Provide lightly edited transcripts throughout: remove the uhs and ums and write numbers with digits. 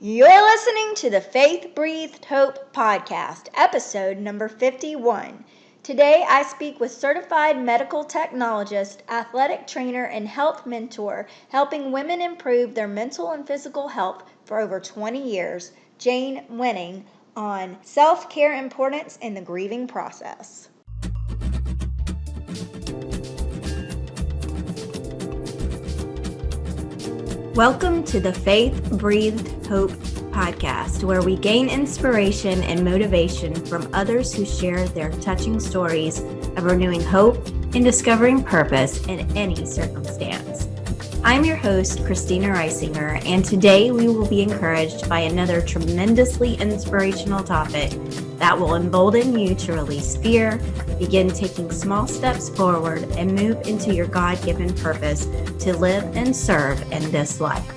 You're listening to the Faith Breathed Hope podcast, episode number 51. Today I speak with certified medical technologist, athletic trainer, and health mentor, helping women improve their mental and physical health for over 20 years, Jane Wenning, on self-care importance in the grieving process. Welcome to the Faith Breathed Hope podcast, where we gain inspiration and motivation from others who share their touching stories of renewing hope and discovering purpose in any circumstance. I'm your host, Christina Reisinger, and today we will be encouraged by another tremendously inspirational topic that will embolden you to release fear, begin taking small steps forward, and move into your God-given purpose to live and serve in this life.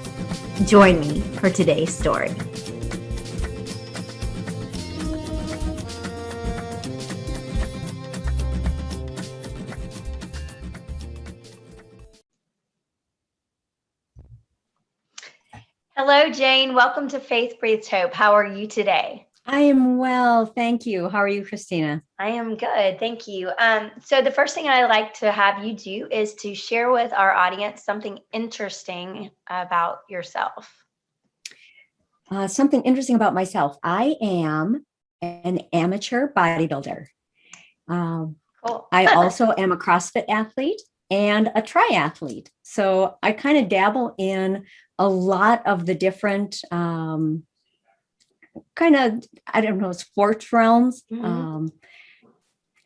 Join me for today's story. Hello, Jane. Welcome to Faith Breathes Hope. How are you today? I am well, thank you. How are you, Christina? I am good, thank you. So the first thing I like to have you do is to share with our audience something interesting about yourself. Something interesting about myself. I am an amateur bodybuilder. Cool. I also am a CrossFit athlete and a triathlete. So I kind of dabble in a lot of the different sports realms. Mm-hmm.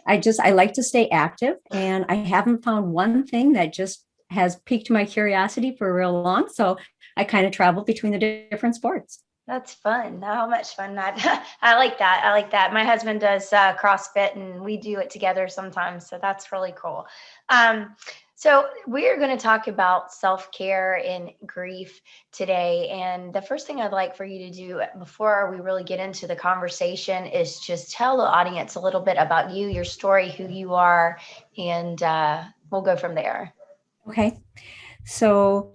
I like to stay active, and I haven't found one thing that just has piqued my curiosity for real long. So I kind of travel between the different sports. That's fun. How much fun that I like that. I like that. My husband does CrossFit, and we do it together sometimes. So that's really cool. So we're going to talk about self-care and grief today. And the first thing I'd like for you to do before we really get into the conversation is just tell the audience a little bit about you, your story, who you are, and we'll go from there. Okay. So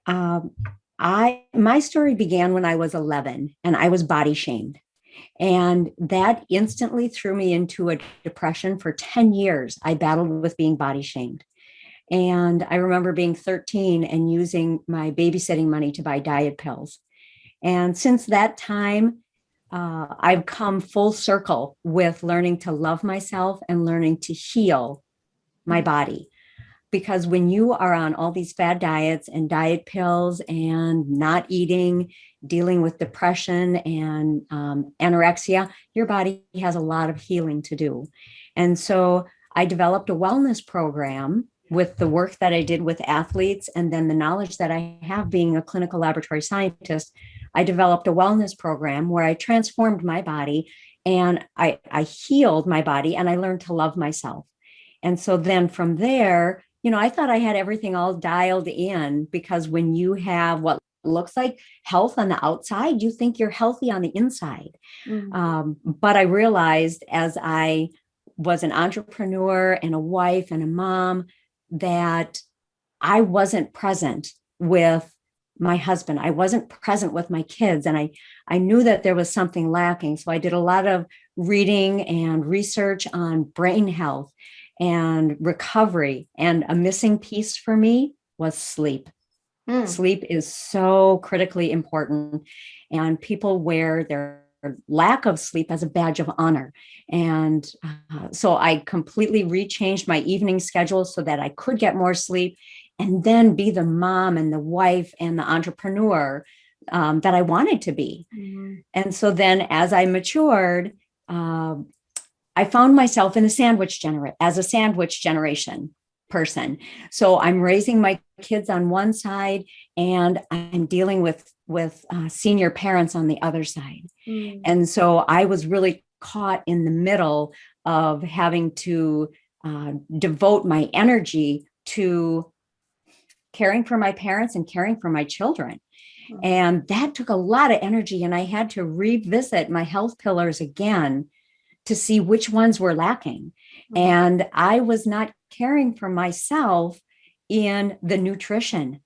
my story began when I was 11 and I was body shamed. And that instantly threw me into a depression. For 10 years. I battled with being body shamed. And I remember being 13 and using my babysitting money to buy diet pills. And since that time, I've come full circle with learning to love myself and learning to heal my body. Because when you are on all these fad diets and diet pills and not eating, dealing with depression and anorexia, your body has a lot of healing to do. And so I developed a wellness program with the work that I did with athletes and then the knowledge that I have being a clinical laboratory scientist. I developed a wellness program where I transformed my body and I healed my body and I learned to love myself. And so then from there, I thought I had everything all dialed in, because when you have what looks like health on the outside, you think you're healthy on the inside. Mm-hmm. But I realized as I was an entrepreneur and a wife and a mom that I wasn't present with my husband. I wasn't present with my kids. And I knew that there was something lacking. So I did a lot of reading and research on brain health and recovery. And a missing piece for me was sleep. Sleep is so critically important. And people wear their lack of sleep as a badge of honor. And so I completely rechanged my evening schedule so that I could get more sleep and then be the mom and the wife and the entrepreneur that I wanted to be. Mm-hmm. And so then as I matured, I found myself in a sandwich generation person. So I'm raising my kids on one side and I'm dealing with senior parents on the other side. Mm. And so I was really caught in the middle of having to devote my energy to caring for my parents and caring for my children. Mm. And that took a lot of energy, and I had to revisit my health pillars again to see which ones were lacking. Mm. And I was not caring for myself in the nutrition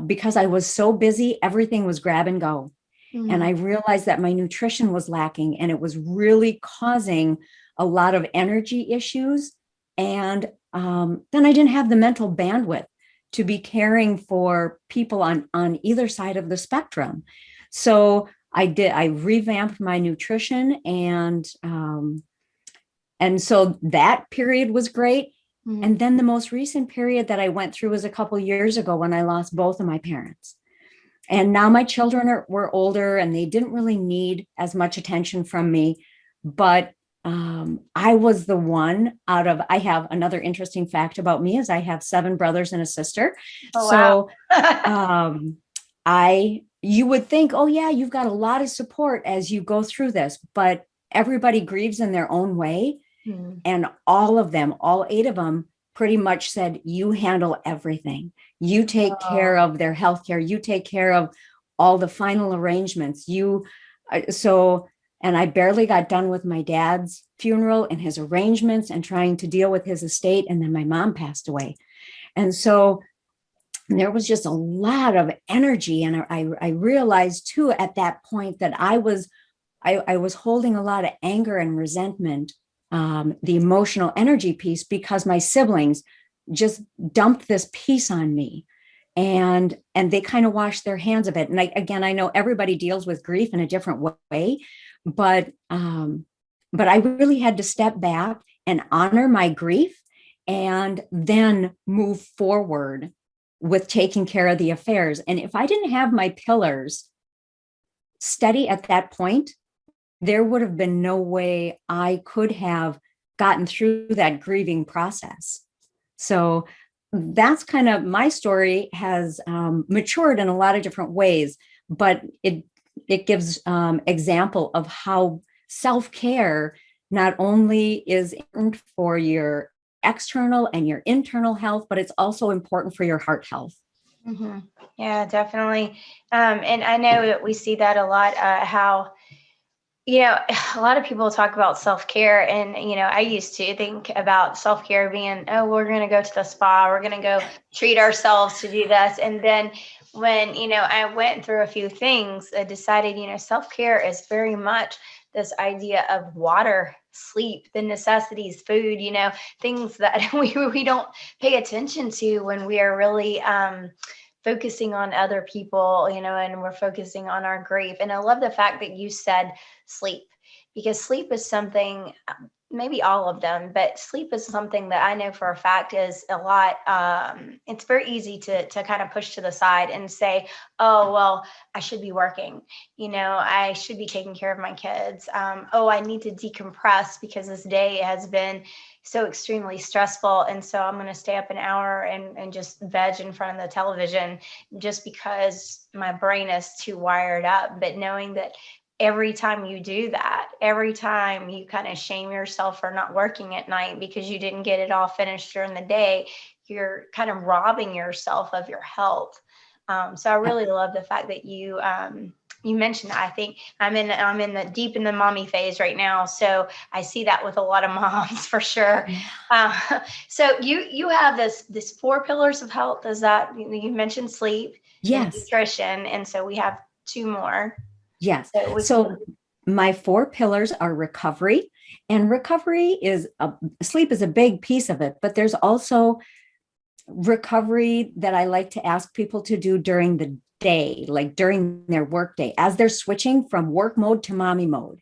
because I was so busy, everything was grab and go. And I realized that my nutrition was lacking, and it was really causing a lot of energy issues. And then I didn't have the mental bandwidth to be caring for people on either side of the spectrum. So I revamped my nutrition, and so that period was great. And then the most recent period that I went through was a couple years ago when I lost both of my parents. And now my children were older, and they didn't really need as much attention from me. But I was the one I have another interesting fact about me is I have 7 brothers and a sister. Oh, wow. You would think, oh yeah, you've got a lot of support as you go through this, but everybody grieves in their own way. And all of them, all 8 of them, pretty much said, you handle everything. You take care of their healthcare. You take care of all the final arrangements. And I barely got done with my dad's funeral and his arrangements and trying to deal with his estate. And then my mom passed away. And so there was just a lot of energy. And I realized too, at that point, that I was holding a lot of anger and resentment, the emotional energy piece, because my siblings just dumped this piece on me, and they kind of washed their hands of it. And I know everybody deals with grief in a different way, but I really had to step back and honor my grief, and then move forward with taking care of the affairs. And if I didn't have my pillars steady at that point, there would have been no way I could have gotten through that grieving process. So that's kind of my story has matured in a lot of different ways, but it gives example of how self-care not only is important for your external and your internal health, but it's also important for your heart health. Yeah, definitely. And I know that we see that a lot, how a lot of people talk about self-care, and, I used to think about self-care being, oh, we're going to go to the spa, we're going to go treat ourselves to do this. And then when, I went through a few things, I decided, self-care is very much this idea of water, sleep, the necessities, food, things that we don't pay attention to when we are really, focusing on other people, and we're focusing on our grief. And I love the fact that you said sleep, because sleep is something, maybe all of them, but sleep is something that I know for a fact is a lot. It's very easy to kind of push to the side and say, oh, well, I should be working. I should be taking care of my kids. I need to decompress because this day has been so extremely stressful. And so I'm going to stay up an hour and just veg in front of the television just because my brain is too wired up. But knowing that every time you do that, every time you kind of shame yourself for not working at night because you didn't get it all finished during the day, you're kind of robbing yourself of your health. So I really love the fact that you mentioned that. I think I'm in the deep in the mommy phase right now, so I see that with a lot of moms for sure. So you have this 4 pillars of health. Is that, you mentioned sleep, Yes, and nutrition, and so we have 2 more. yes. So my 4 pillars are recovery, and sleep is a big piece of it, but there's also recovery that I like to ask people to do during the day, like during their work day, as they're switching from work mode to mommy mode.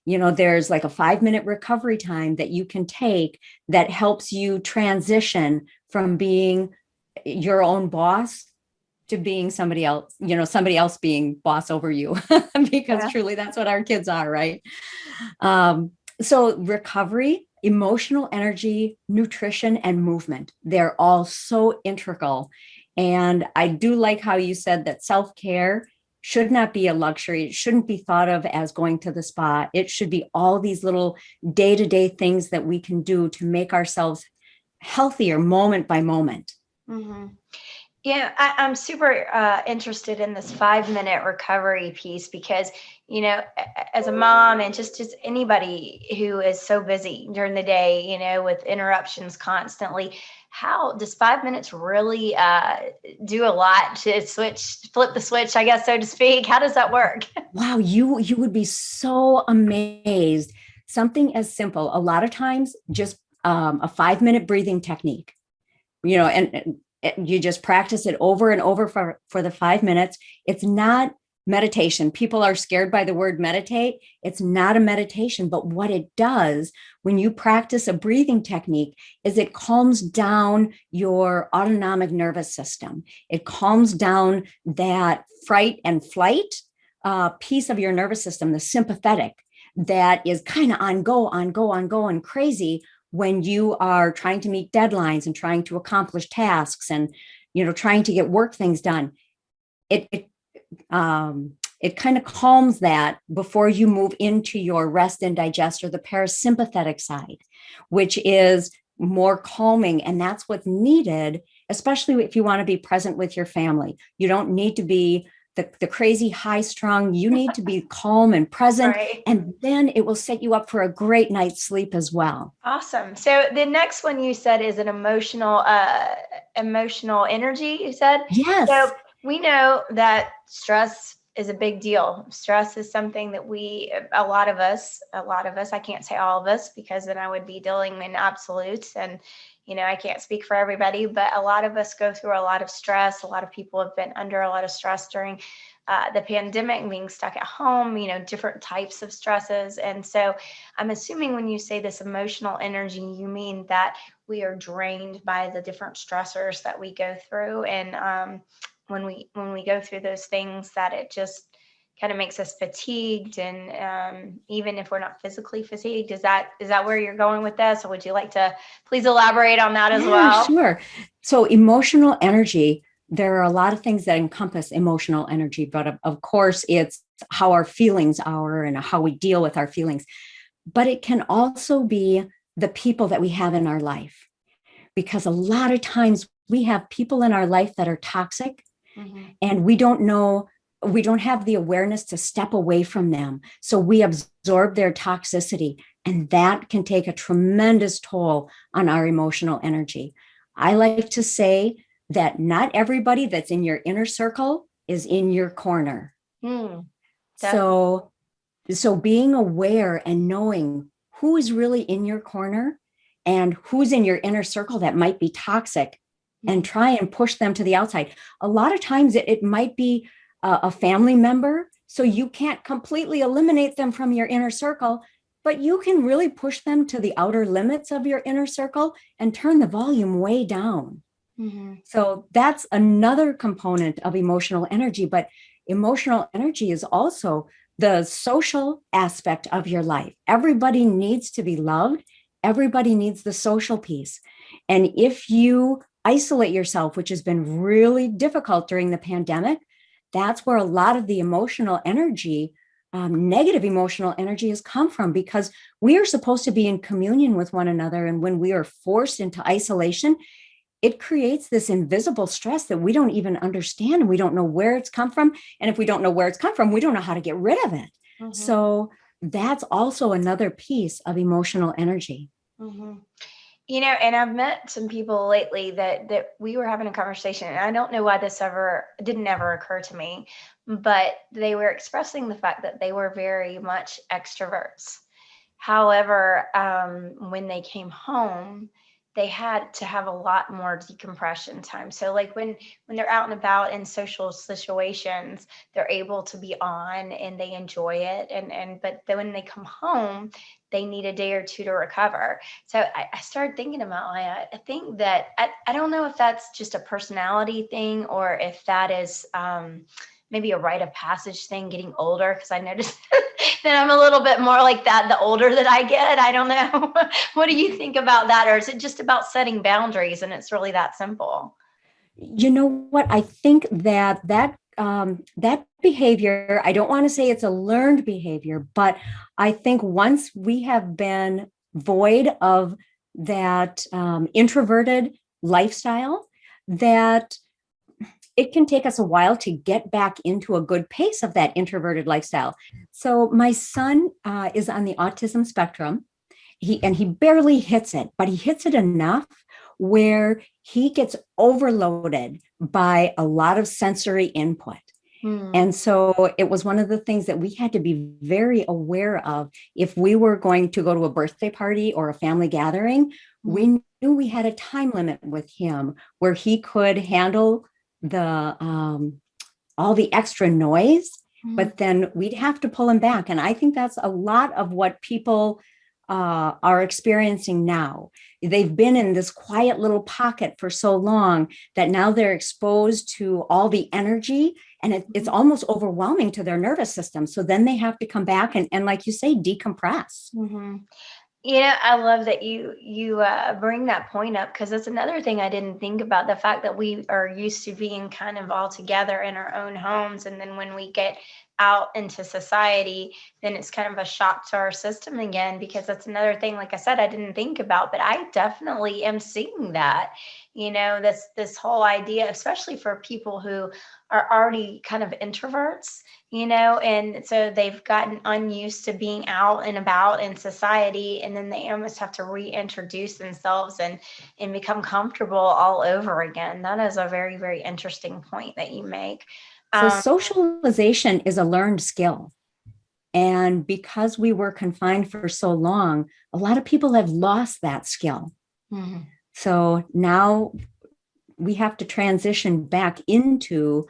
There's like a 5-minute recovery time that you can take that helps you transition from being your own boss to being somebody else being boss over you, because truly that's what our kids are, right? So recovery, emotional energy, nutrition, and movement, they're all so integral. And I do like how you said that self-care should not be a luxury. It shouldn't be thought of as going to the spa. It should be all these little day-to-day things that we can do to make ourselves healthier moment by moment. Yeah, I'm super interested in this 5 minute recovery piece because, as a mom and just anybody who is so busy during the day, with interruptions constantly, how does 5 minutes really do a lot to flip the switch, I guess, so to speak? How does that work? Wow, you would be so amazed. Something as simple, a lot of times, just a 5 minute breathing technique, and you just practice it over and over for the 5 minutes. It's not meditation. People are scared by the word meditate. It's not a meditation, but what it does when you practice a breathing technique is it calms down your autonomic nervous system. It calms down that fright and flight piece of your nervous system, the sympathetic, that is kind of on go, and crazy when you are trying to meet deadlines and trying to accomplish tasks and trying to get work things done. It kind of calms that before you move into your rest and digest, or the parasympathetic side, which is more calming. And that's what's needed, especially if you want to be present with your family. You don't need to be the crazy high strung. You need to be calm and present, Right. and then it will set you up for a great night's sleep as well. Awesome. So the next one you said is an emotional energy, you said? Yes. So we know that stress is a big deal. Stress is something that a lot of us, I can't say all of us because then I would be dealing in absolutes, and I can't speak for everybody, but a lot of us go through a lot of stress. A lot of people have been under a lot of stress during the pandemic, being stuck at home, different types of stresses. And so I'm assuming when you say this emotional energy, you mean that we are drained by the different stressors that we go through. And when we go through those things, that it just kind of makes us fatigued. And even if we're not physically fatigued, is that where you're going with this? Or would you like to please elaborate on that as well? Sure. So emotional energy, there are a lot of things that encompass emotional energy, but of course it's how our feelings are and how we deal with our feelings. But it can also be the people that we have in our life, because a lot of times we have people in our life that are toxic, and we don't have the awareness to step away from them. So we absorb their toxicity, and that can take a tremendous toll on our emotional energy. I like to say that not everybody that's in your inner circle is in your corner. So being aware and knowing who is really in your corner and who's in your inner circle that might be toxic, and try and push them to the outside. A lot of times it might be a family member, so you can't completely eliminate them from your inner circle, but you can really push them to the outer limits of your inner circle and turn the volume way down. So that's another component of emotional energy. But emotional energy is also the social aspect of your life. Everybody needs to be loved. Everybody needs the social piece. And if you isolate yourself, which has been really difficult during the pandemic, that's where a lot of the emotional energy, negative emotional energy, has come from, because we are supposed to be in communion with one another. And when we are forced into isolation, it creates this invisible stress that we don't even understand, and we don't know where it's come from. And if we don't know where it's come from, we don't know how to get rid of it. So that's also another piece of emotional energy. And I've met some people lately that we were having a conversation, and I don't know why this didn't ever occur to me, but they were expressing the fact that they were very much extroverts. However, when they came home, they had to have a lot more decompression time. So like when they're out and about in social situations, they're able to be on and they enjoy it. But then when they come home, they need a day or two to recover. So I started thinking about, I think that I don't know if that's just a personality thing, or if that is maybe a rite of passage thing, getting older, because I noticed that I'm a little bit more like that the older that I get. I don't know. What do you think about that? Or is it just about setting boundaries and it's really that simple? You know what? I think that behavior, I don't want to say it's a learned behavior, but I think once we have been void of that introverted lifestyle, that it can take us a while to get back into a good pace of that introverted lifestyle. So my son is on the autism spectrum. He barely hits it, but he hits it enough where he gets overloaded by a lot of sensory input. And so it was one of the things that we had to be very aware of. If we were going to go to a birthday party or a family gathering, we knew we had a time limit with him where he could handle the all the extra noise, but then we'd have to pull him back. And I think that's a lot of what people are experiencing now. They've been in this quiet little pocket for so long that now they're exposed to all the energy, and it's almost overwhelming to their nervous system. So then they have to come back and like you say, decompress. I love that you bring that point up, because that's another thing I didn't think about, the fact that we are used to being kind of all together in our own homes, and then when we get out into society, then it's kind of a shock to our system again, because that's another thing, like I said, I didn't think about, but I definitely am seeing that, this whole idea, especially for people who are already kind of introverts, and so they've gotten unused to being out and about in society, and then they almost have to reintroduce themselves and become comfortable all over again. That is a very, very interesting point that you make. So socialization is a learned skill. And because we were confined for so long, a lot of people have lost that skill. So now we have to transition back into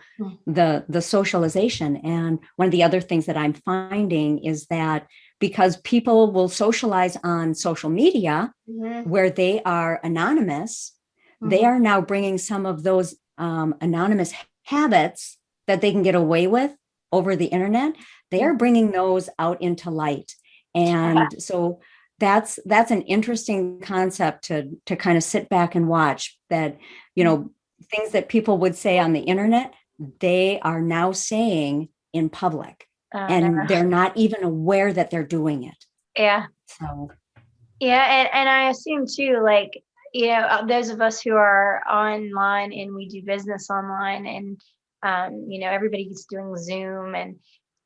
the socialization. And one of the other things that I'm finding is that because people will socialize on social media where they are anonymous, they are now bringing some of those anonymous habits that they can get away with over the internet. They are bringing those out into light. And so that's an interesting concept to kind of sit back and watch, that, things that people would say on the internet, they are now saying in public, and they're not even aware that they're doing it. Yeah. So. Yeah. And I assume too, like, those of us who are online and we do business online, and, everybody's doing Zoom, and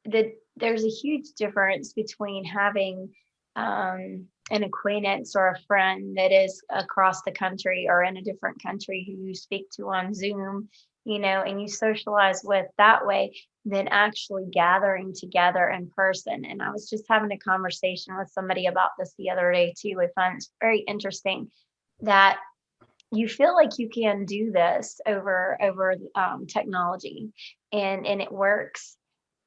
there's a huge difference between having an acquaintance or a friend that is across the country or in a different country who you speak to on Zoom, and you socialize with that way, than actually gathering together in person. And I was just having a conversation with somebody about this the other day too. I found it very interesting that you feel like you can do this over technology, and it works,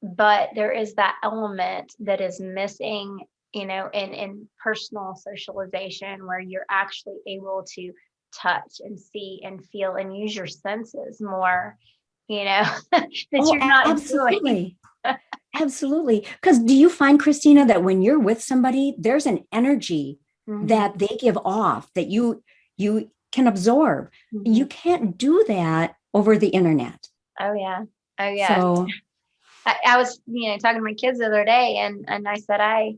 but there is that element that is missing, in personal socialization, where you're actually able to touch and see and feel and use your senses more, that you're not absolutely doing. Absolutely. Because do you find, Christina, that when you're with somebody, there's an energy that they give off that you can absorb? You can't do that over the internet. Oh yeah. So I was, talking to my kids the other day, and I said, I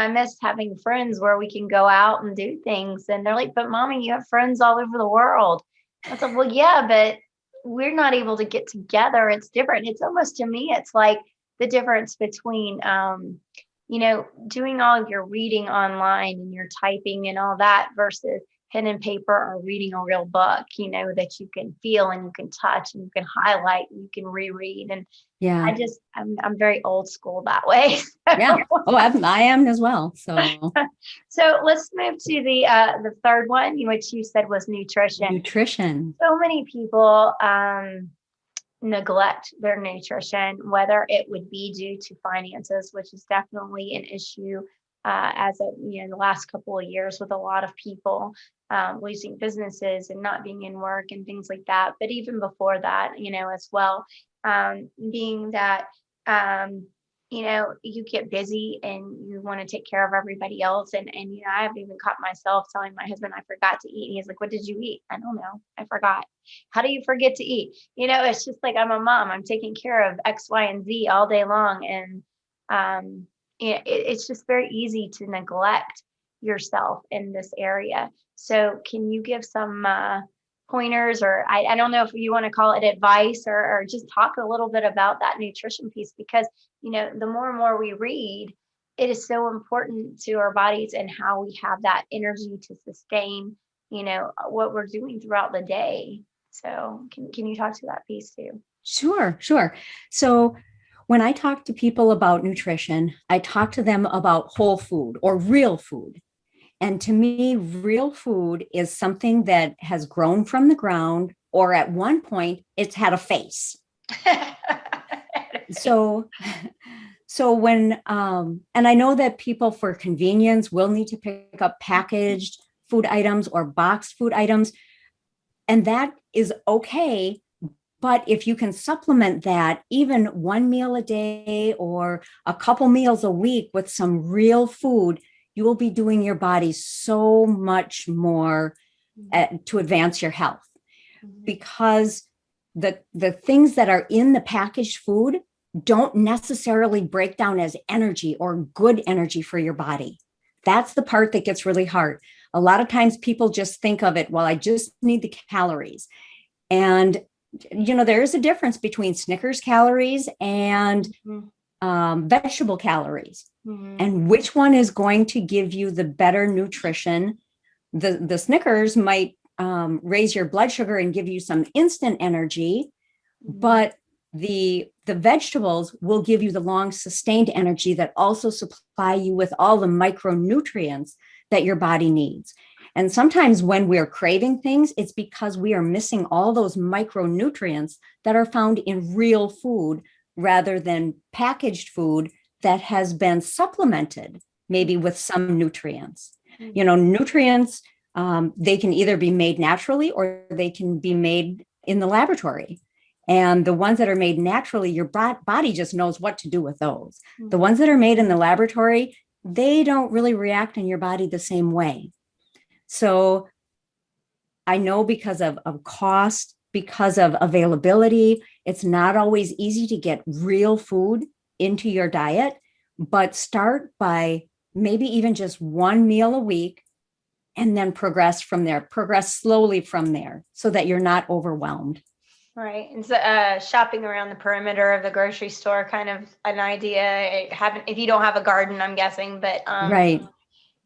miss having friends where we can go out and do things. And they're like, but mommy, you have friends all over the world. I said, well, yeah, but we're not able to get together. It's different. It's almost, to me, it's like the difference between, doing all of your reading online and your typing and all that versus pen and paper or reading a real book, that you can feel and you can touch and you can highlight and you can reread. And yeah, I'm very old school that way. Yeah. Oh, I am as well. So let's move to the third one, which you said was nutrition. So many people neglect their nutrition, whether it would be due to finances, which is definitely an issue as of the last couple of years, with a lot of people losing businesses and not being in work and things like that. But even before that, as well, being that you get busy and you want to take care of everybody else, and I've even caught myself telling my husband I forgot to eat, and he's like, what did you eat? I don't know, I forgot. How do you forget to eat? It's just like, I'm a mom, I'm taking care of X, Y, and Z all day long, and it's just very easy to neglect yourself in this area. So can you give some pointers, or I don't know if you want to call it advice, or just talk a little bit about that nutrition piece, because, the more and more we read, it is so important to our bodies and how we have that energy to sustain, what we're doing throughout the day. So can you talk to that piece too? Sure, sure. So when I talk to people about nutrition, I talk to them about whole food or real food. And to me, real food is something that has grown from the ground, or at one point it's had a face. So when, and I know that people for convenience will need to pick up packaged food items or boxed food items, and that is okay. But if you can supplement that, even one meal a day or a couple meals a week with some real food, you will be doing your body so much more to advance your health. Because the things that are in the packaged food don't necessarily break down as energy or good energy for your body. That's the part that gets really hard. A lot of times people just think of it, well, I just need the calories. And there is a difference between Snickers calories and vegetable calories, and which one is going to give you the better nutrition. The Snickers might raise your blood sugar and give you some instant energy, but the vegetables will give you the long sustained energy that also supply you with all the micronutrients that your body needs. And sometimes when we're craving things, it's because we are missing all those micronutrients that are found in real food rather than packaged food that has been supplemented maybe with some nutrients. Nutrients, they can either be made naturally or they can be made in the laboratory. And the ones that are made naturally, your body just knows what to do with those. The ones that are made in the laboratory, they don't really react in your body the same way. So I know because of cost, because of availability, it's not always easy to get real food into your diet, but start by maybe even just one meal a week and then progress slowly from there so that you're not overwhelmed. Right. And so shopping around the perimeter of the grocery store, kind of an idea. If you don't have a garden, I'm guessing, but right.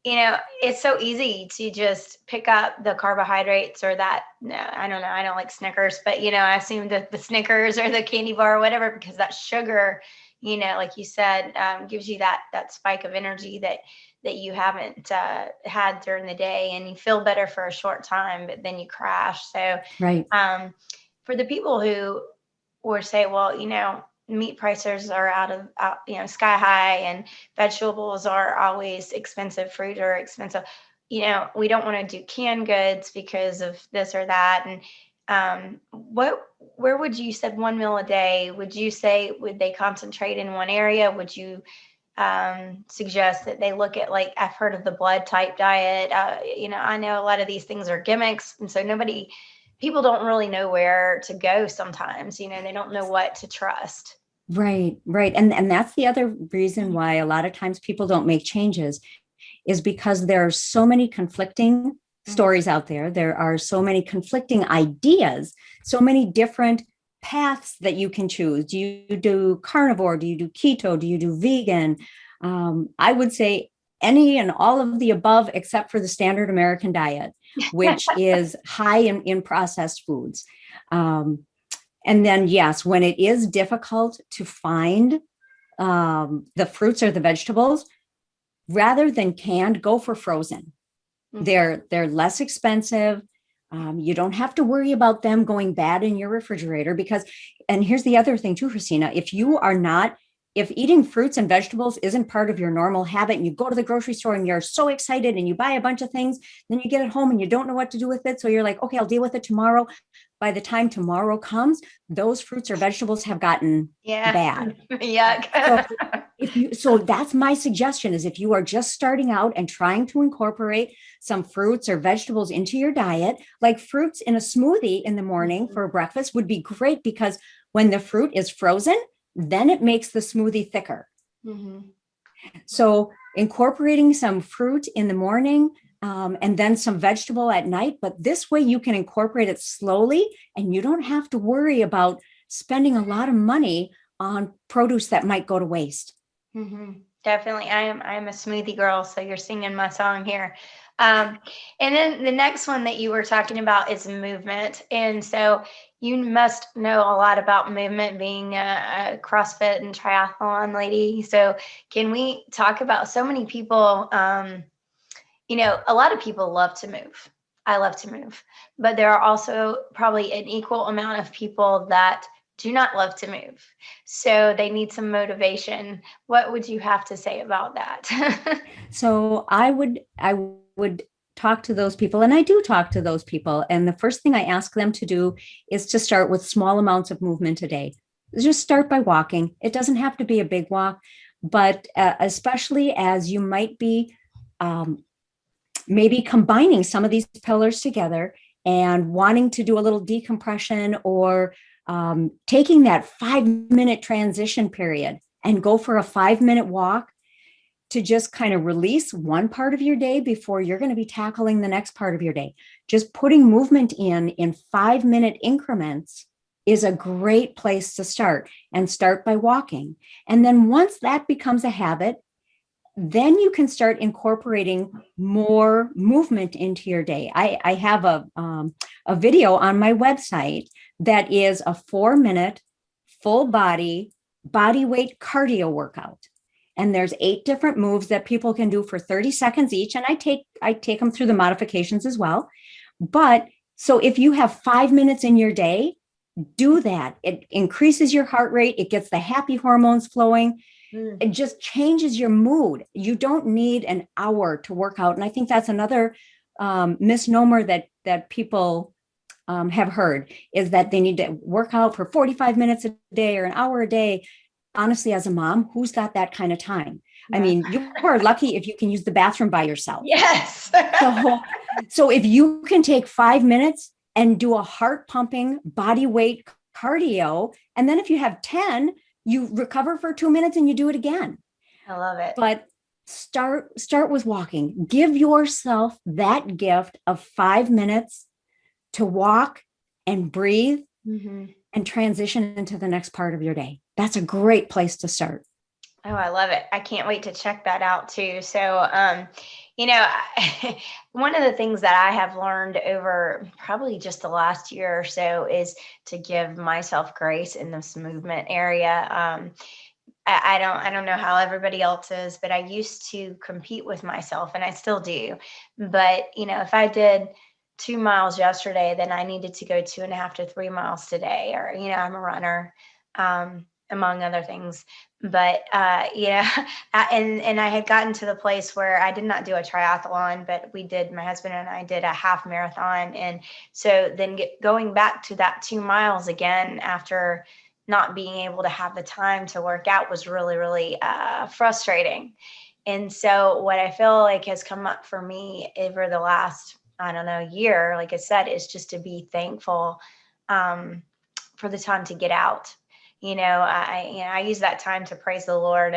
It's so easy to just pick up the carbohydrates or that. No, I don't know. I don't like Snickers, but I assume that the Snickers or the candy bar or whatever, because that sugar, like you said, gives you that spike of energy that you haven't had during the day, and you feel better for a short time, but then you crash. So, right. For the people who or say, well, meat prices are out, sky high, and vegetables are always expensive, fruit are expensive. We don't want to do canned goods because of this or that. And where would you said one meal a day? Would you say, would they concentrate in one area? Would you suggest that they look at, like, I've heard of the blood type diet. I know a lot of these things are gimmicks. And so people don't really know where to go sometimes, they don't know what to trust. Right. And that's the other reason why a lot of times people don't make changes, is because there are so many conflicting stories out there. There are so many conflicting ideas, so many different paths that you can choose. Do you do carnivore? Do you do keto? Do you do vegan? I would say any and all of the above, except for the standard American diet, which is high in processed foods. And then, yes, when it is difficult to find the fruits or the vegetables, rather than canned, go for frozen. They're less expensive. You don't have to worry about them going bad in your refrigerator because, and here's the other thing too, Christina, if eating fruits and vegetables isn't part of your normal habit, and you go to the grocery store and you're so excited and you buy a bunch of things, then you get it home and you don't know what to do with it. So you're like, okay, I'll deal with it tomorrow. By the time tomorrow comes, those fruits or vegetables have gotten bad. Yuck. So that's my suggestion, is if you are just starting out and trying to incorporate some fruits or vegetables into your diet, like fruits in a smoothie in the morning for breakfast would be great, because when the fruit is frozen, then it makes the smoothie thicker. So incorporating some fruit in the morning and then some vegetable at night. But this way you can incorporate it slowly, and you don't have to worry about spending a lot of money on produce that might go to waste. Mm-hmm. Definitely. I'm a smoothie girl, so you're singing my song here. And then the next one that you were talking about is movement. And so you must know a lot about movement, being a CrossFit and triathlon lady. So can we talk about, so many people, a lot of people love to move. I love to move, but there are also probably an equal amount of people that do not love to move. So they need some motivation. What would you have to say about that? So I would talk to those people, and I do talk to those people. And the first thing I ask them to do is to start with small amounts of movement a day. Just start by walking. It doesn't have to be a big walk, but especially as you might be maybe combining some of these pillars together and wanting to do a little decompression, or taking that 5-minute transition period and go for a 5-minute walk to just kind of release one part of your day before you're going to be tackling the next part of your day. Just putting movement in 5-minute increments is a great place to start, and start by walking. And then once that becomes a habit, then you can start incorporating more movement into your day. I have a video on my website that is a 4-minute full body weight cardio workout. And there's 8 different moves that people can do for 30 seconds each. And I take them through the modifications as well. But so if you have 5 minutes in your day, do that. It increases your heart rate. It gets the happy hormones flowing. It just changes your mood. You don't need an hour to work out. And I think that's another misnomer that people have heard, is that they need to work out for 45 minutes a day or an hour a day. Honestly, as a mom, who's got that kind of time? Yeah. I mean, you are lucky if you can use the bathroom by yourself. Yes. So if you can take 5 minutes and do a heart pumping body weight cardio, and then if you have 10, you recover for 2 minutes and you do it again. I love it. But start with walking. Give yourself that gift of 5 minutes to walk and breathe, and transition into the next part of your day. That's a great place to start. Oh, I love it. I can't wait to check that out too. So, one of the things that I have learned over probably just the last year or so is to give myself grace in this movement area. I don't know how everybody else is, but I used to compete with myself, and I still do. But, if I did 2 miles yesterday, then I needed to go 2.5 to 3 miles today, or, I'm a runner, among other things. But, and I had gotten to the place where I did not do a triathlon, but my husband and I did a half marathon. And so then going back to that 2 miles again, after not being able to have the time to work out, was really, really frustrating. And so what I feel like has come up for me over the last, year, like I said, is just to be thankful for the time to get out. I use that time to praise the Lord,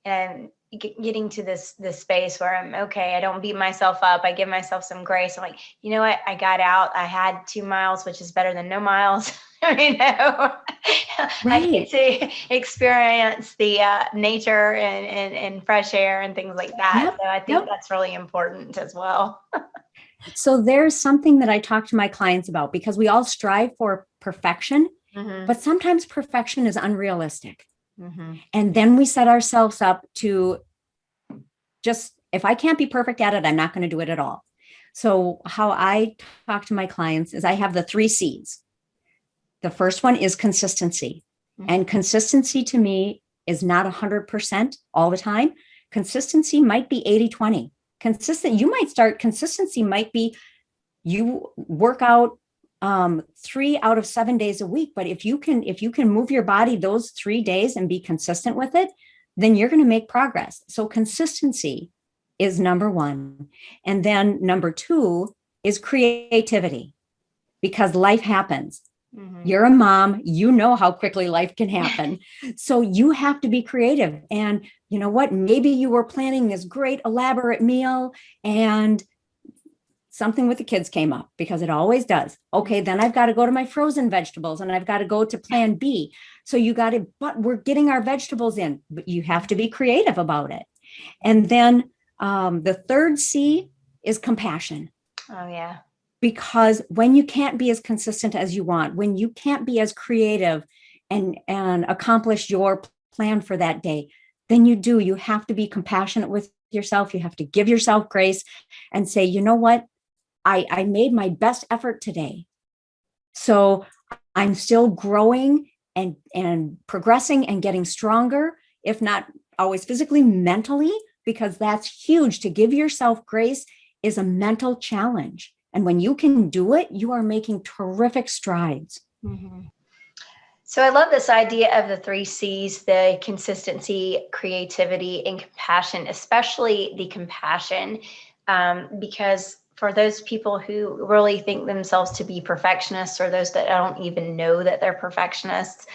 and getting to this space where I'm okay. I don't beat myself up. I give myself some grace. I'm like, you know what? I got out. I had 2 miles, which is better than no miles. Right. I get to experience the nature and fresh air and things like that. Yep. So I think that's really important as well. So there's something that I talk to my clients about, because we all strive for perfection, but sometimes perfection is unrealistic. And then we set ourselves up to just, if I can't be perfect at it, I'm not going to do it at all. So how I talk to my clients is I have the 3 C's. The first one is consistency. And consistency to me is not 100% all the time. Consistency might be 80-20. Consistency might be you work out 3 out of 7 days a week. But if you can move your body those 3 days and be consistent with it, then you're going to make progress. So consistency is number 1. And then number 2 is creativity, because life happens. You're a mom, you know how quickly life can happen. So you have to be creative. And you know what? Maybe you were planning this great elaborate meal, and something with the kids came up, because it always does. Okay, then I've got to go to my frozen vegetables and I've got to go to plan B. So but we're getting our vegetables in, but you have to be creative about it. And then the third C is compassion. Oh, yeah. Because when you can't be as consistent as you want, when you can't be as creative and accomplish your plan for that day, then you have to be compassionate with yourself. You have to give yourself grace and say, you know what? I made my best effort today. So I'm still growing and progressing and getting stronger, if not always physically, mentally, because that's huge. To give yourself grace is a mental challenge. And when you can do it, you are making terrific strides. Mm-hmm. So I love this idea of the 3 C's, the consistency, creativity, and compassion, especially the compassion, because for those people who really think themselves to be perfectionists, or those that don't even know that they're perfectionists,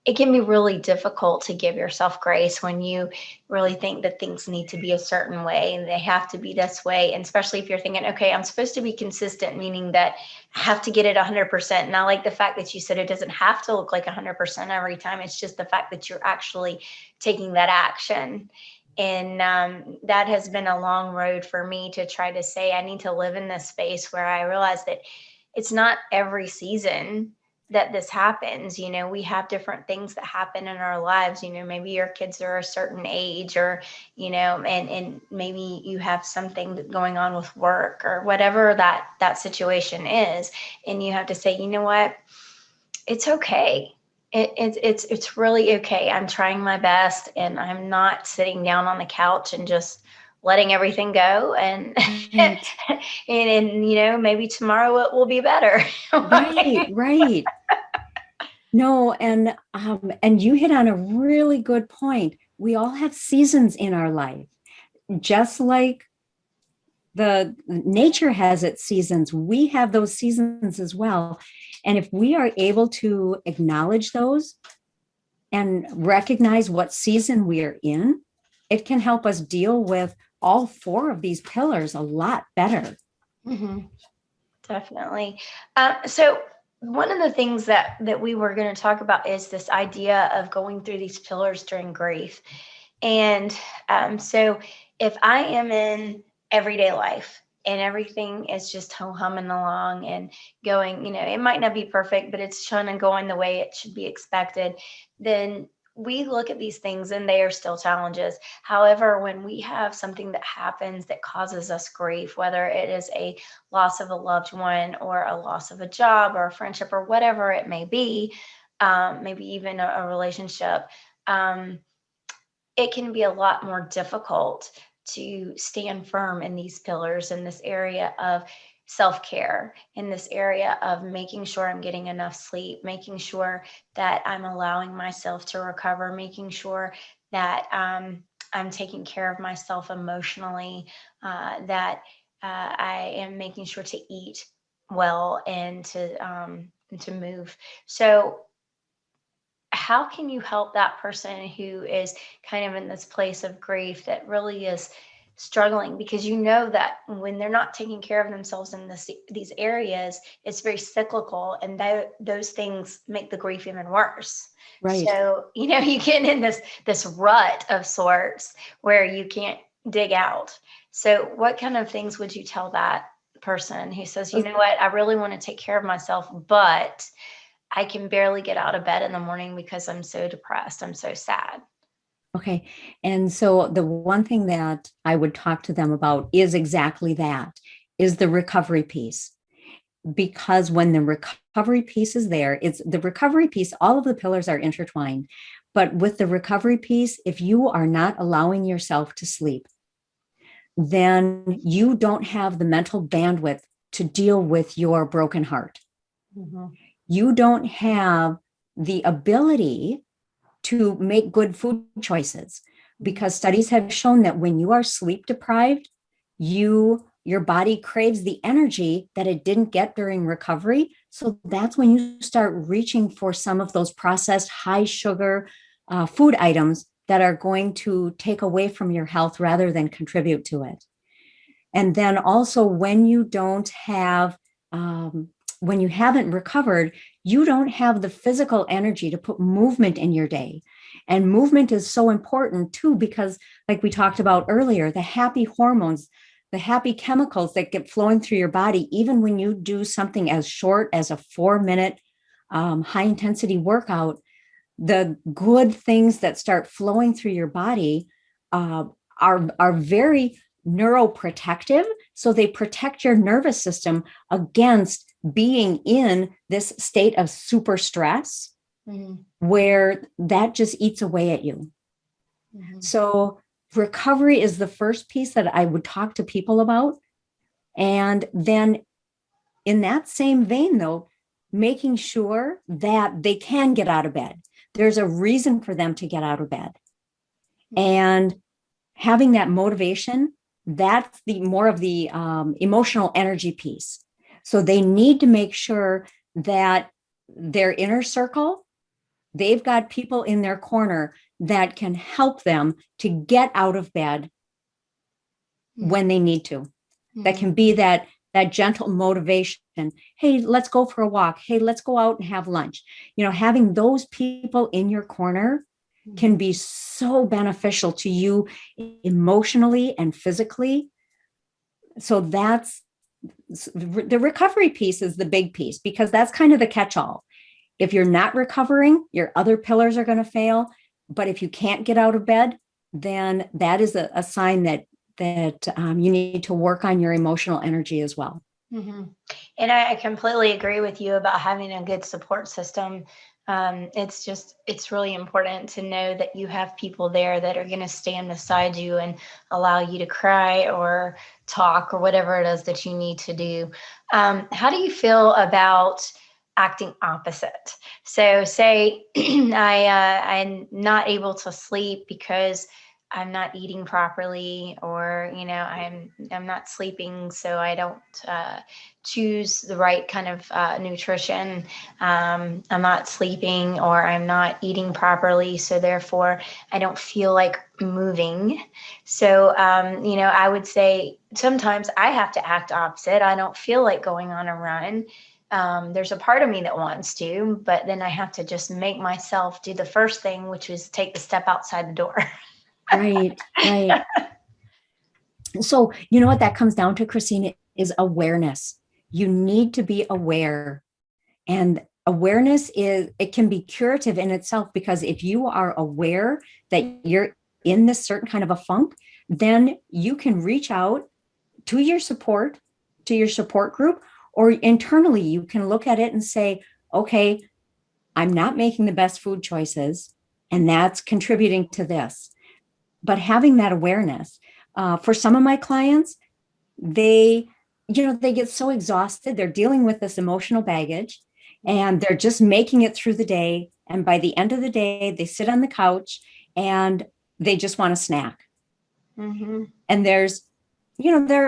it can be really difficult to give yourself grace when you really think that things need to be a certain way and they have to be this way. And especially if you're thinking, okay, I'm supposed to be consistent, meaning that I have to get it 100%. And I like the fact that you said it doesn't have to look like 100% every time. It's just the fact that you're actually taking that action. And that has been a long road for me to try to say, I need to live in this space where I realize that it's not every season that this happens. We have different things that happen in our lives. Maybe your kids are a certain age, or, and maybe you have something going on with work or whatever that situation is. And you have to say, you know what, it's okay. It's really okay. I'm trying my best, and I'm not sitting down on the couch and just letting everything go. And Right. and maybe tomorrow it will be better. Right. No, and you hit on a really good point. We all have seasons in our life, just like the nature has its seasons. We have those seasons as well. And if we are able to acknowledge those and recognize what season we are in, it can help us deal with all 4 of these pillars a lot better. Mm-hmm. Definitely. So one of the things that we were going to talk about is this idea of going through these pillars during grief. And so if I am in everyday life and everything is just humming along and going, it might not be perfect, but it's trying to going the way it should be expected, then we look at these things and they are still challenges. However, when we have something that happens that causes us grief, whether it is a loss of a loved one or a loss of a job or a friendship or whatever it may be, maybe even a relationship, it can be a lot more difficult to stand firm in these pillars, in this area of self-care, in this area of making sure I'm getting enough sleep, making sure that I'm allowing myself to recover, making sure that I'm taking care of myself emotionally, that I am making sure to eat well and to move. So how can you help that person who is kind of in this place of grief that really is struggling? Because that when they're not taking care of themselves in these areas, it's very cyclical, and those things make the grief even worse. Right. So, you get in this rut of sorts where you can't dig out. So what kind of things would you tell that person who says, you know what, I really want to take care of myself, but I can barely get out of bed in the morning because I'm so depressed. I'm so sad. Okay. And so the one thing that I would talk to them about is exactly that, is the recovery piece. Because when the recovery piece is there, it's the recovery piece, all of the pillars are intertwined. But with the recovery piece, if you are not allowing yourself to sleep, then you don't have the mental bandwidth to deal with your broken heart. Mm-hmm. You don't have the ability to make good food choices, because studies have shown that when you are sleep deprived, your body craves the energy that it didn't get during recovery. So that's when you start reaching for some of those processed high sugar food items that are going to take away from your health rather than contribute to it. And then also when you don't have, when you haven't recovered, you don't have the physical energy to put movement in your day. And movement is so important too, because like we talked about earlier, the happy hormones, the happy chemicals that get flowing through your body, even when you do something as short as a 4-minute high intensity workout, the good things that start flowing through your body are very neuroprotective. So they protect your nervous system against being in this state of super stress, where that just eats away at you. So recovery is the first piece that I would talk to people about. And then in that same vein, though, making sure that they can get out of bed. There's a reason for them to get out of bed. And having that motivation, that's the more of the emotional energy piece. So they need to make sure that their inner circle, they've got people in their corner that can help them to get out of bed when they need to. That can be that gentle motivation. Hey, let's go for a walk. Hey, let's go out and have lunch. You know, having those people in your corner can be so beneficial to you emotionally and physically. So that's the recovery piece is the big piece, because that's kind of the catch-all. If you're not recovering, your other pillars are going to fail. But if you can't get out of bed, then that is a sign that you need to work on your emotional energy as well. And I completely agree with you about having a good support system. It's really important to know that you have people there that are going to stand beside you and allow you to cry or talk or whatever it is that you need to do. How do you feel about acting opposite? So say I'm not able to sleep because I'm not eating properly, or I'm not sleeping, so I don't choose the right kind of nutrition. I'm not sleeping, or I'm not eating properly, so therefore I don't feel like moving. So I would say sometimes I have to act opposite. I don't feel like going on a run. There's a part of me that wants to, but then I have to just make myself do the first thing, which is take the step outside the door. Right. So, you know what that comes down to, Christine, is awareness. You need to be aware. And awareness it can be curative in itself, because if you are aware that you're in this certain kind of a funk, then you can reach out to your support group, or internally you can look at it and say, okay, I'm not making the best food choices, and that's contributing to this. But having that awareness, for some of my clients, they get so exhausted. They're dealing with this emotional baggage, and they're just making it through the day. And by the end of the day, they sit on the couch and they just want a snack. And there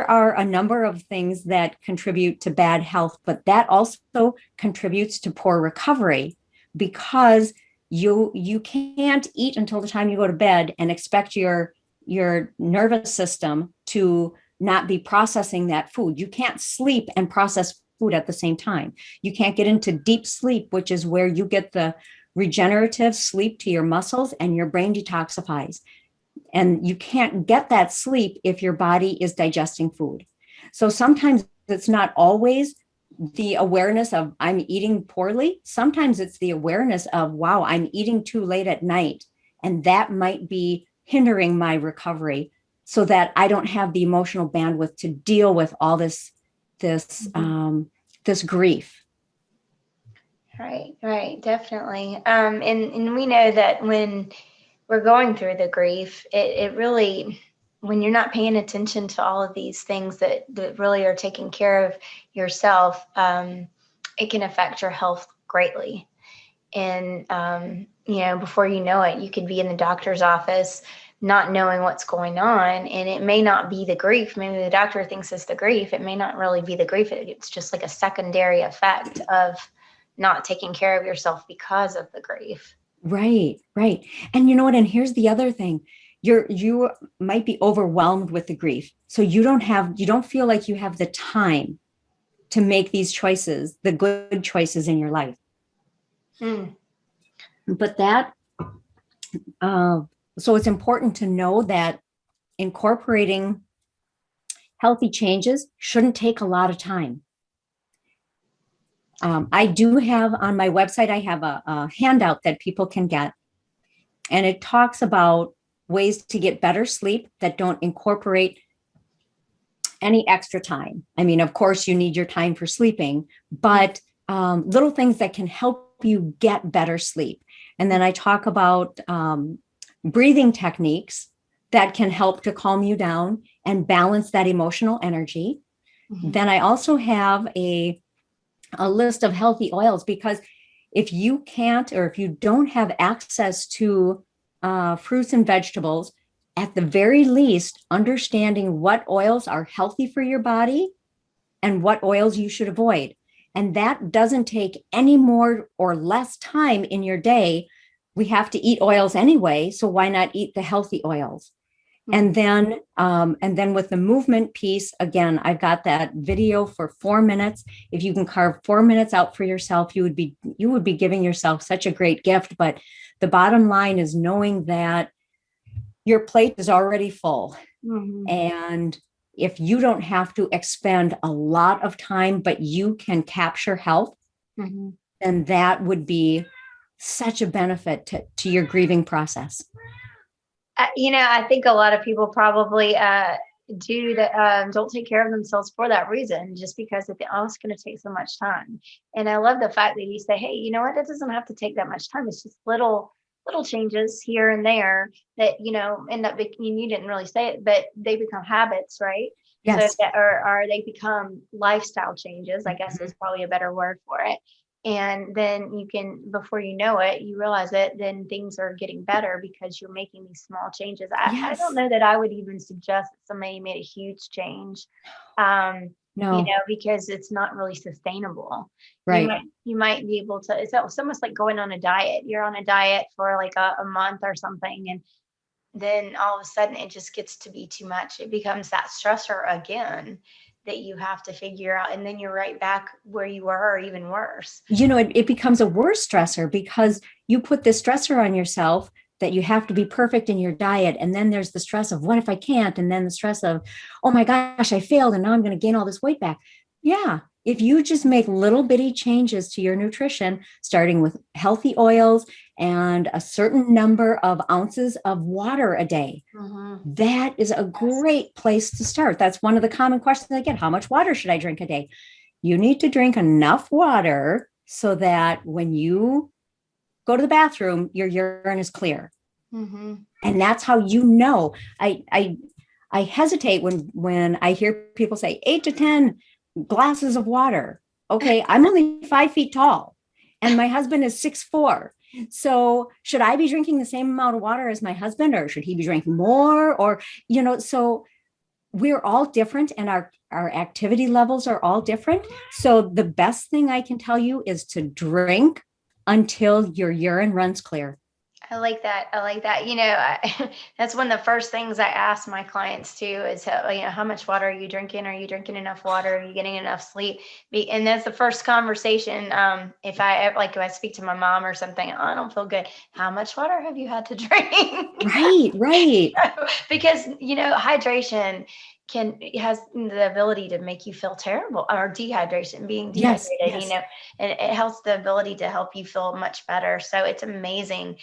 are a number of things that contribute to bad health, but that also contributes to poor recovery, because you can't eat until the time you go to bed and expect your nervous system to not be processing that food. You can't sleep and process food at the same time. You can't get into deep sleep, which is where you get the regenerative sleep to your muscles and your brain detoxifies. And you can't get that sleep if your body is digesting food. So sometimes it's not always the awareness of I'm eating poorly. Sometimes it's the awareness of, wow, I'm eating too late at night. And that might be hindering my recovery, so that I don't have the emotional bandwidth to deal with all this grief. Right, definitely. And we know that when we're going through the grief, it really, when you're not paying attention to all of these things that really are taking care of yourself, it can affect your health greatly. And, before you know it, you could be in the doctor's office not knowing what's going on. And it may not be the grief. Maybe the doctor thinks it's the grief. It may not really be the grief. It's just like a secondary effect of not taking care of yourself because of the grief. Right. And you know what? And here's the other thing. you might be overwhelmed with the grief. So you don't feel like you have the time to make these choices, the good choices in your life. Mm. But so it's important to know that incorporating healthy changes shouldn't take a lot of time. I do have on my website, I have a handout that people can get, and it talks about ways to get better sleep that don't incorporate any extra time. I mean, of course, you need your time for sleeping, but little things that can help you get better sleep. And then I talk about breathing techniques that can help to calm you down and balance that emotional energy. Mm-hmm. Then I also have a list of healthy oils, because if you can't, or if you don't have access to fruits and vegetables, at the very least, understanding what oils are healthy for your body and what oils you should avoid. And that doesn't take any more or less time in your day. We have to eat oils anyway, so why not eat the healthy oils? And then with the movement piece, again, I've got that video for 4 minutes. If you can carve 4 minutes out for yourself, you would be giving yourself such a great gift. But the bottom line is knowing that your plate is already full. Mm-hmm. And if you don't have to expend a lot of time, but you can capture health, mm-hmm. then that would be such a benefit to your grieving process. I think a lot of people probably do that, don't take care of themselves for that reason, just because they think, oh, it's going to take so much time. And I love the fact that you say, hey, you know what? It doesn't have to take that much time. It's just little changes here and there that, end up being, you didn't really say it, but they become habits, right? Yes. So that, or they become lifestyle changes, I guess, mm-hmm. is probably a better word for it. And then you can, before you know it, you realize it, then things are getting better because you're making these small changes. I don't know that I would even suggest that somebody made a huge change, no. Because it's not really sustainable. Right. You might be able to, it's almost like going on a diet. You're on a diet for like a month or something, and then all of a sudden it just gets to be too much. It becomes that stressor again that you have to figure out, and then you're right back where you were, or even worse. It becomes a worse stressor because you put this stressor on yourself that you have to be perfect in your diet. And then there's the stress of, what if I can't? And then the stress of, oh my gosh, I failed, and now I'm going to gain all this weight back. Yeah. If you just make little bitty changes to your nutrition, starting with healthy oils and a certain number of ounces of water a day, mm-hmm. that is a great place to start. That's one of the common questions I get. How much water should I drink a day? You need to drink enough water so that when you go to the bathroom, your urine is clear. Mm-hmm. And that's how you know. I hesitate when I hear people say 8 to 10 glasses of water. Okay, I'm only 5 feet tall and my husband is 6'4". So should I be drinking the same amount of water as my husband, or should he be drinking more? Or, so we're all different, and our activity levels are all different. So the best thing I can tell you is to drink until your urine runs clear. I like that. That's one of the first things I ask my clients too, is how much water are you drinking? Are you drinking enough water? Are you getting enough sleep? And that's the first conversation. If I speak to my mom or something, I don't feel good. How much water have you had to drink? Right. Because, hydration has the ability to make you feel terrible, or dehydration, being dehydrated, yes. And it helps the ability to help you feel much better. So it's amazing.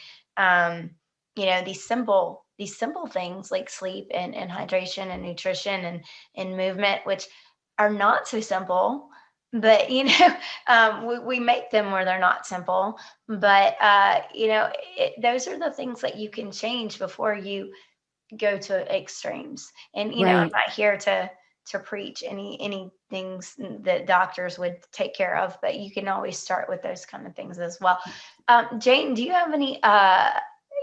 These simple things like sleep and hydration and nutrition and movement, which are not so simple, but we make them where they're not simple. But those are the things that you can change before you go to extremes. And right. I'm not here to preach any things that doctors would take care of, but you can always start with those kind of things as well. Jane, do you have any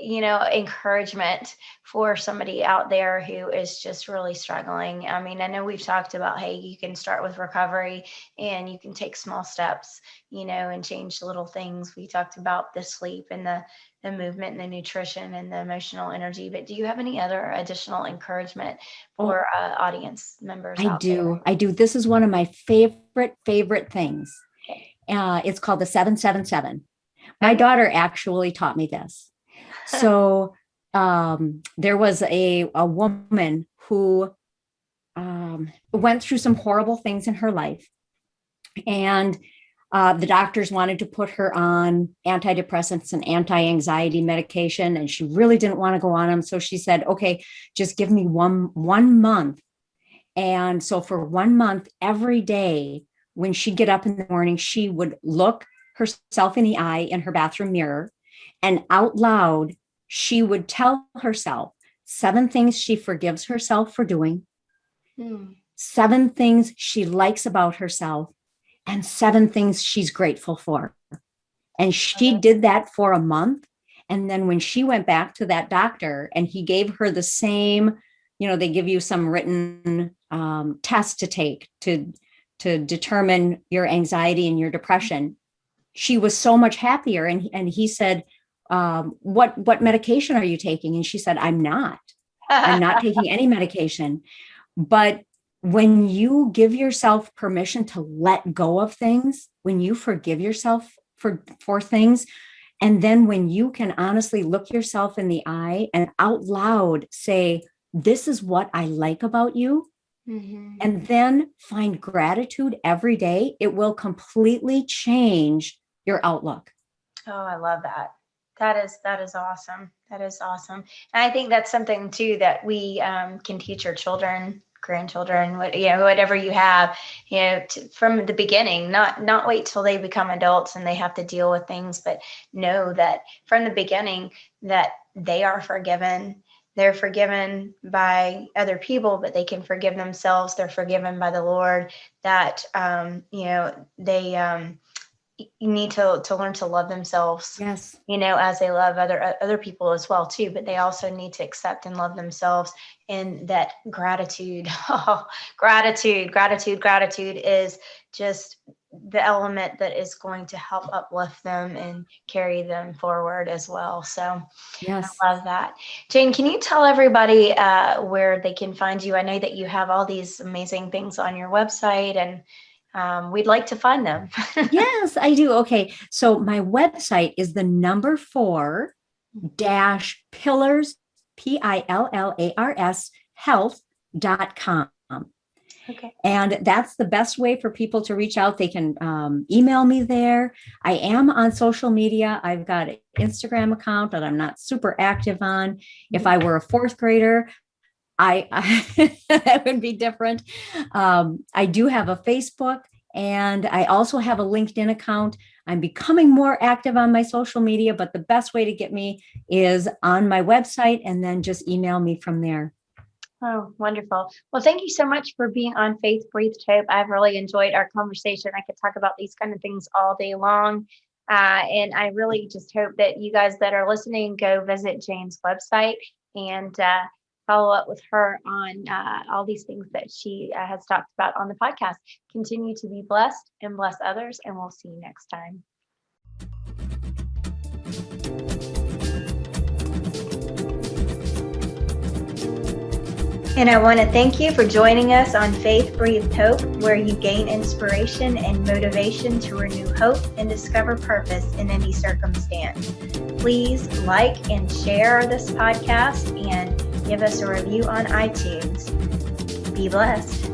encouragement for somebody out there who is just really struggling? I mean, I know we've talked about, hey, you can start with recovery and you can take small steps, and change little things. We talked about the sleep and the movement and the nutrition and the emotional energy. But do you have any other additional encouragement for audience members out there? I do. This is one of my favorite things. It's called the 777. My daughter actually taught me this. So there was a woman who went through some horrible things in her life. And the doctors wanted to put her on antidepressants and anti-anxiety medication, and she really didn't want to go on them. So she said, okay, just give me one month. And so for 1 month, every day, when she'd get up in the morning, she would look herself in the eye in her bathroom mirror, and out loud, she would tell herself 7 things she forgives herself for doing, 7 things she likes about herself, and 7 things she's grateful for. And she did that for a month. And then when she went back to that doctor and he gave her the same, they give you some written test to take to determine your anxiety and your depression, she was so much happier. And he said, what medication are you taking? And she said, I'm not taking any medication. But when you give yourself permission to let go of things, when you forgive yourself for things, and then when you can honestly look yourself in the eye and out loud say, this is what I like about you, and then find gratitude every day, it will completely change your outlook. Oh, I love that. That is awesome. That is awesome. And I think that's something too that we can teach our children, grandchildren, whatever you have, from the beginning, not wait till they become adults and they have to deal with things, but know that from the beginning that they are forgiven. They're forgiven by other people, but they can forgive themselves. They're forgiven by the Lord. That they need to learn to love themselves. Yes. As they love other people as well too, but they also need to accept and love themselves. And that gratitude is just the element that is going to help uplift them and carry them forward as well. So yes. I love that. Jane, can you tell everybody where they can find you? I know that you have all these amazing things on your website, and we'd like to find them. Yes, I do. Okay. So my website is the number 4 -pillars, PILLARS health.com. Okay. And that's the best way for people to reach out. They can email me there. I am on social media. I've got an Instagram account that I'm not super active on. If I were a 4th grader, I that would be different. I do have a Facebook, and I also have a LinkedIn account. I'm becoming more active on my social media, but the best way to get me is on my website, and then just email me from there. Oh, wonderful. Well, thank you so much for being on Faith Breathed Hope. I've really enjoyed our conversation. I could talk about these kind of things all day long. And I really just hope that you guys that are listening go visit Jane's website and follow up with her on all these things that she has talked about on the podcast. Continue to be blessed and bless others, and we'll see you next time. And I want to thank you for joining us on Faith Breathed Hope, where you gain inspiration and motivation to renew hope and discover purpose in any circumstance. Please like and share this podcast and give us a review on iTunes. Be blessed.